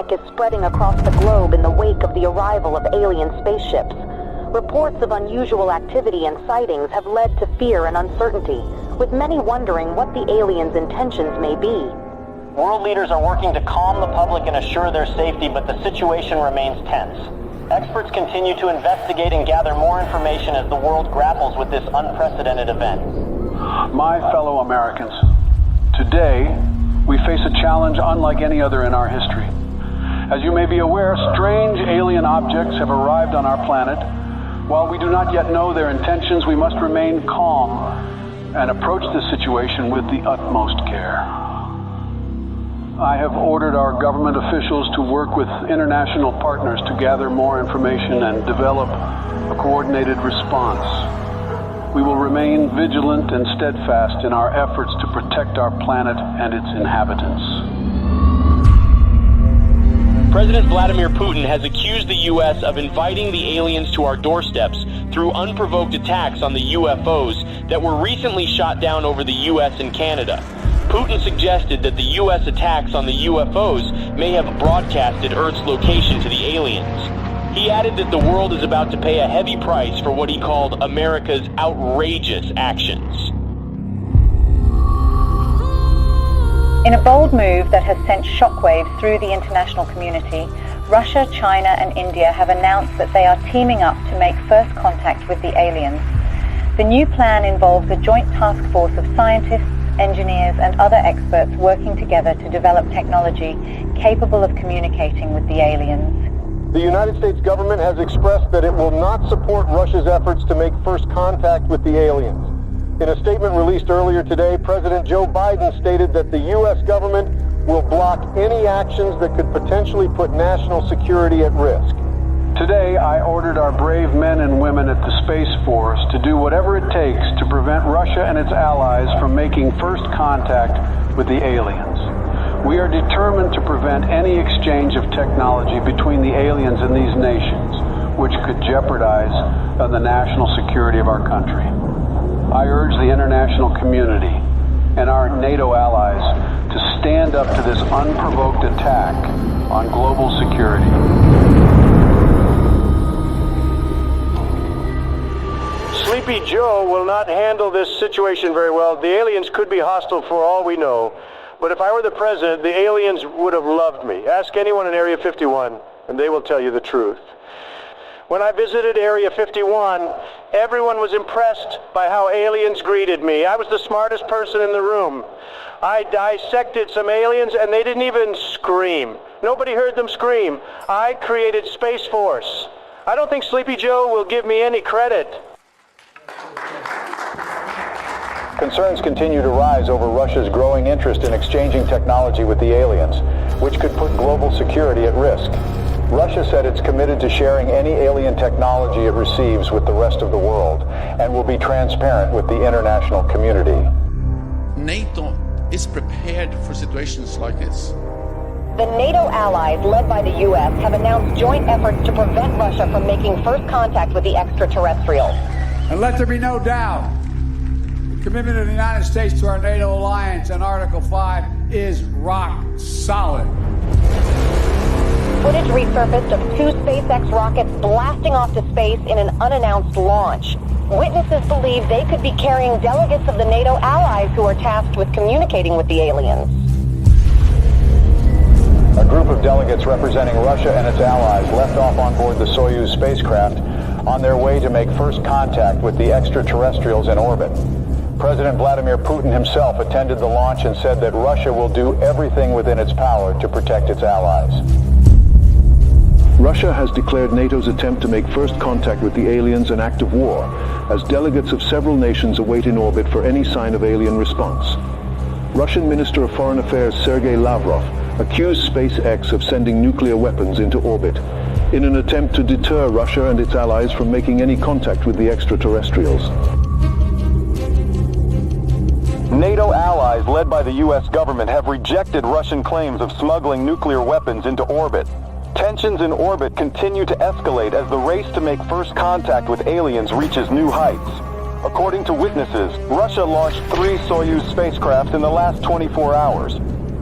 panic is spreading across the globe in the wake of the arrival of alien spaceships. Reports of unusual activity and sightings have led to fear and uncertainty, with many wondering what the aliens' intentions may be. World leaders are working to calm the public and assure their safety, but the situation remains tense. Experts continue to investigate and gather more information as the world grapples with this unprecedented event. My fellow Americans, today we face a challenge unlike any other in our history. As you may be aware, strange alien objects have arrived on our planet. While we do not yet know their intentions, we must remain calm and approach this situation with the utmost care. I have ordered our government officials to work with international partners to gather more information and develop a coordinated response. We will remain vigilant and steadfast in our efforts to protect our planet and its inhabitants. President Vladimir Putin has accused the U.S. of inviting the aliens to our doorsteps through unprovoked attacks on the UFOs that were recently shot down over the U.S. and Canada. Putin suggested that the U.S. attacks on the UFOs may have broadcasted Earth's location to the aliens. He added that the world is about to pay a heavy price for what he called America's outrageous actions. In a bold move that has sent shockwaves through the international community, Russia, China and India have announced that they are teaming up to make first contact with the aliens. The new plan involves a joint task force of scientists, engineers and other experts working together to develop technology capable of communicating with the aliens. The United States government has expressed that it will not support Russia's efforts to make first contact with the aliens. In a statement released earlier today, President Joe Biden stated that the U.S. government will block any actions that could potentially put national security at risk. Today, I ordered our brave men and women at the Space Force to do whatever it takes to prevent Russia and its allies from making first contact with the aliens. We are determined to prevent any exchange of technology between the aliens and these nations, which could jeopardize the national security of our country. I urge the international community and our NATO allies to stand up to this unprovoked attack on global security. Sleepy Joe will not handle this situation very well. The aliens could be hostile for all we know. But if I were the president, the aliens would have loved me. Ask anyone in Area 51, and they will tell you the truth. When I visited Area 51, everyone was impressed by how aliens greeted me. I was the smartest person in the room. I dissected some aliens, and they didn't even scream. Nobody heard them scream. I created Space Force. I don't think Sleepy Joe will give me any credit. Concerns continue to rise over Russia's growing interest in exchanging technology with the aliens, which could put global security at risk. Russia said it's committed to sharing any alien technology it receives with the rest of the world and will be transparent with the international community. NATO is prepared for situations like this. The NATO allies, led by the U.S., have announced joint efforts to prevent Russia from making first contact with the extraterrestrials. And let there be no doubt, the commitment of the United States to our NATO alliance and Article 5 is rock solid. Footage resurfaced of two SpaceX rockets blasting off to space in an unannounced launch. Witnesses believe they could be carrying delegates of the NATO allies who are tasked with communicating with the aliens. A group of delegates representing Russia and its allies left off on board the Soyuz spacecraft on their way to make first contact with the extraterrestrials in orbit. President Vladimir Putin himself attended the launch and said that Russia will do everything within its power to protect its allies. Russia has declared NATO's attempt to make first contact with the aliens an act of war, as delegates of several nations await in orbit for any sign of alien response. Russian Minister of Foreign Affairs Sergei Lavrov accused SpaceX of sending nuclear weapons into orbit in an attempt to deter Russia and its allies from making any contact with the extraterrestrials. NATO allies led by the U.S. government have rejected Russian claims of smuggling nuclear weapons into orbit. Tensions in orbit continue to escalate as the race to make first contact with aliens reaches new heights. According to witnesses, Russia launched 3 Soyuz spacecraft in the last 24 hours.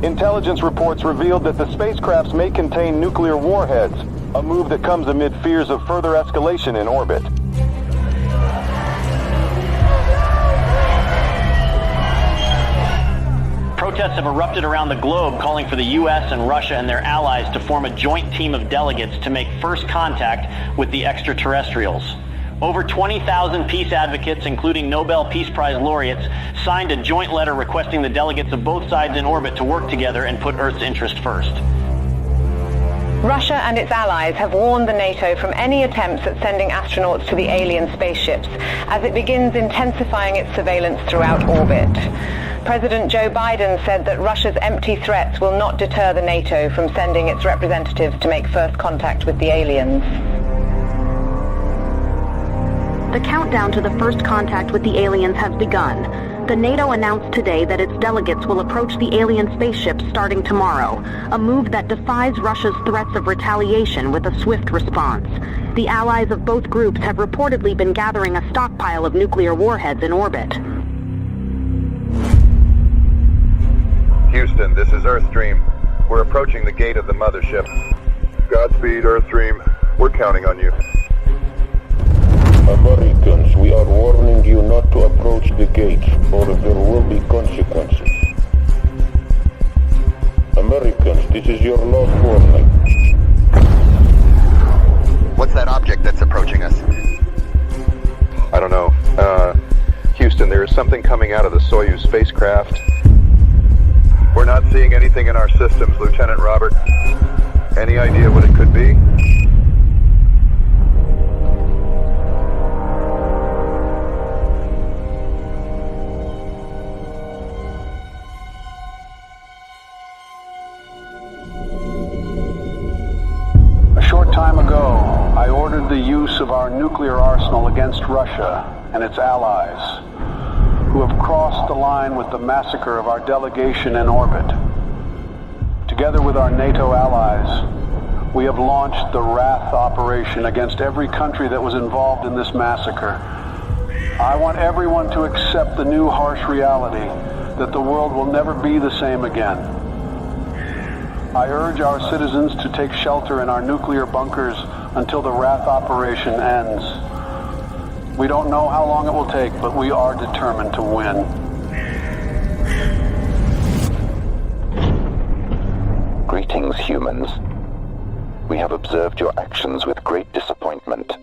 Intelligence reports revealed that the spacecrafts may contain nuclear warheads, a move that comes amid fears of further escalation in orbit. Protests have erupted around the globe calling for the U.S. and Russia and their allies to form a joint team of delegates to make first contact with the extraterrestrials. Over 20,000 peace advocates, including Nobel Peace Prize laureates, signed a joint letter requesting the delegates of both sides in orbit to work together and put Earth's interest first. Russia and its allies have warned the NATO from any attempts at sending astronauts to the alien spaceships as it begins intensifying its surveillance throughout orbit. President Joe Biden said that Russia's empty threats will not deter the NATO from sending its representatives to make first contact with the aliens. The countdown to the first contact with the aliens has begun. The NATO announced today that its delegates will approach the alien spaceships starting tomorrow, a move that defies Russia's threats of retaliation with a swift response. The allies of both groups have reportedly been gathering a stockpile of nuclear warheads in orbit. Houston, this is Earthstream. We're approaching the gate of the mothership. Godspeed, Earthstream. We're counting on you. Americans, we are warning you not to approach the gates, or there will be consequences. Americans, this is your last warning. What's that object that's approaching us? I don't know. Houston, there is something coming out of the Soyuz spacecraft. We're not seeing anything in our systems, Lieutenant Robert. Any idea what it could be? Time ago, I ordered the use of our nuclear arsenal against Russia and its allies, who have crossed the line with the massacre of our delegation in orbit. Together with our NATO allies, we have launched the Wrath operation against every country that was involved in this massacre. I want everyone to accept the new harsh reality that the world will never be the same again. I urge our citizens to take shelter in our nuclear bunkers until the Wrath operation ends. We don't know how long it will take, but we are determined to win. Greetings, humans. We have observed your actions with great disappointment.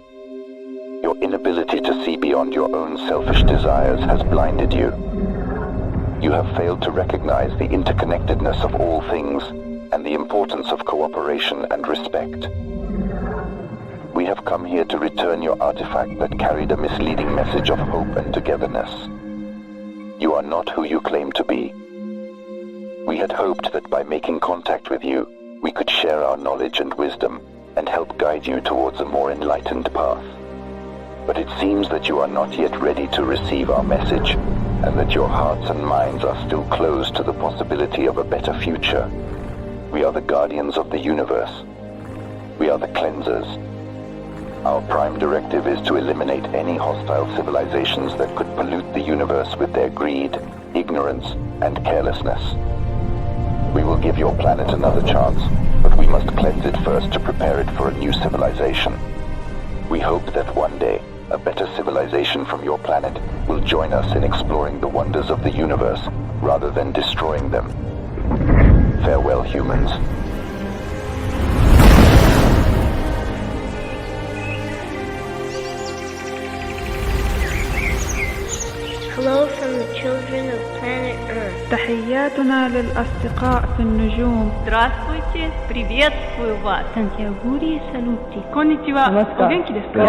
Your inability to see beyond your own selfish desires has blinded you. You have failed to recognize the interconnectedness of all things and the importance of cooperation and respect. We have come here to return your artifact that carried a misleading message of hope and togetherness. You are not who you claim to be. We had hoped that by making contact with you, we could share our knowledge and wisdom and help guide you towards a more enlightened path. But it seems that you are not yet ready to receive our message, and that your hearts and minds are still closed to the possibility of a better future. We are the guardians of the universe. We are the cleansers. Our prime directive is to eliminate any hostile civilizations that could pollute the universe with their greed, ignorance, and carelessness. We will give your planet another chance, but we must cleanse it first to prepare it for a new civilization. We hope that one day, a better civilization from your planet will join us in exploring the wonders of the universe, rather than destroying them. Farewell, humans. Hello from the children of planet Earth. تحياتنا للأصدقاء في النجوم. Здравствуйте, приветствую вас. Сантьягури салути. Конничева. Оgenki desu ka?